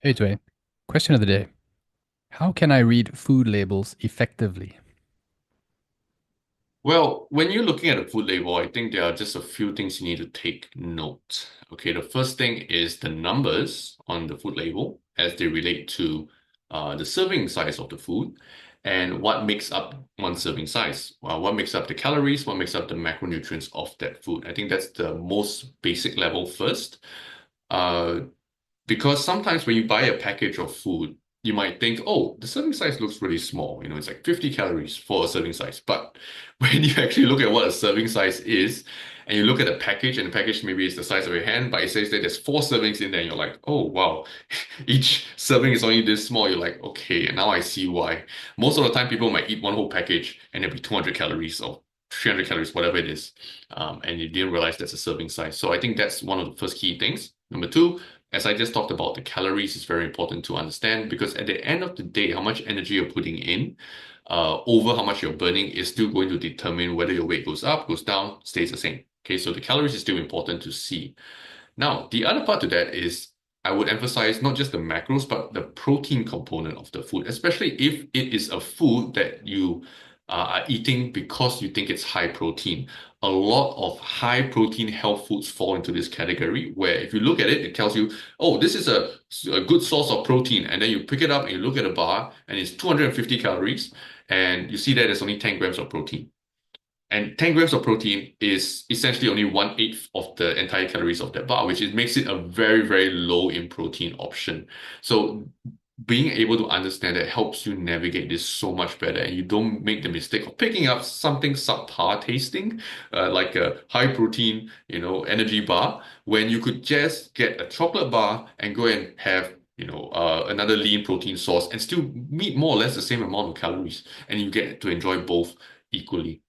Hey, Dwayne. Question of the day. How can I read food labels effectively? Well, when you're looking at a food label, I think there are just a few things you need to take note. Okay, the first thing is the numbers on the food label as they relate to the serving size of the food and what makes up one serving size. What makes up the calories, what makes up the macronutrients of that food. I think that's the most basic level first. Uh, because sometimes when you buy a package of food, you might think, oh, the serving size looks really small. It's like 50 calories for a serving size. But when you actually look at what a serving size is, and you look at the package, and the package maybe is the size of your hand, but it says that there's four servings in there, and you're like, oh, wow, each serving is only this small. You're like, okay, now I see why. Most of the time, people might eat one whole package, and it'll be 200 calories or 300 calories, whatever it is. And you didn't realize that's a serving size. So I think that's one of the first key things. Number two, as I just talked about, the calories is very important to understand because at the end of the day, how much energy you're putting in over how much you're burning is still going to determine whether your weight goes up, goes down, stays the same. Okay, so the calories is still important to see. Now, the other part to that is I would emphasize not just the macros, but the protein component of the food, especially if it is a food that you are eating because you think it's high protein. A lot of high protein health foods fall into this category where if you look at it, it tells you, oh, this is a good source of protein. And then you pick it up and you look at a bar and it's 250 calories and you see that there's only 10 grams of protein. And 10 grams of protein is essentially only 1/8 of the entire calories of that bar, which makes it a very, very low in protein option. So being able to understand that helps you navigate this so much better, and you don't make the mistake of picking up something subpar tasting, like a high protein, energy bar, when you could just get a chocolate bar and go and have, another lean protein source and still meet more or less the same amount of calories, and you get to enjoy both equally.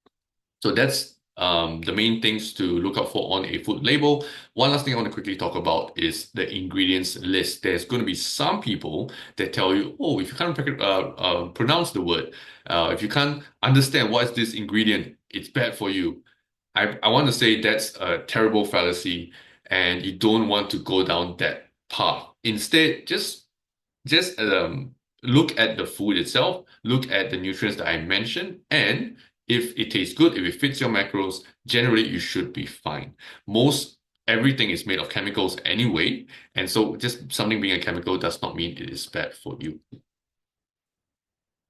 So that's the main things to look out for on a food label. One last thing I want to quickly talk about is the ingredients list. There's going to be some people that tell you, oh, if you can't pronounce the word, if you can't understand what's this ingredient, it's bad for you. I want to say that's a terrible fallacy, and you don't want to go down that path. Instead, just look at the food itself, look at the nutrients that I mentioned, and if it tastes good, if it fits your macros, generally you should be fine. Most everything is made of chemicals anyway, and so just something being a chemical does not mean it is bad for you.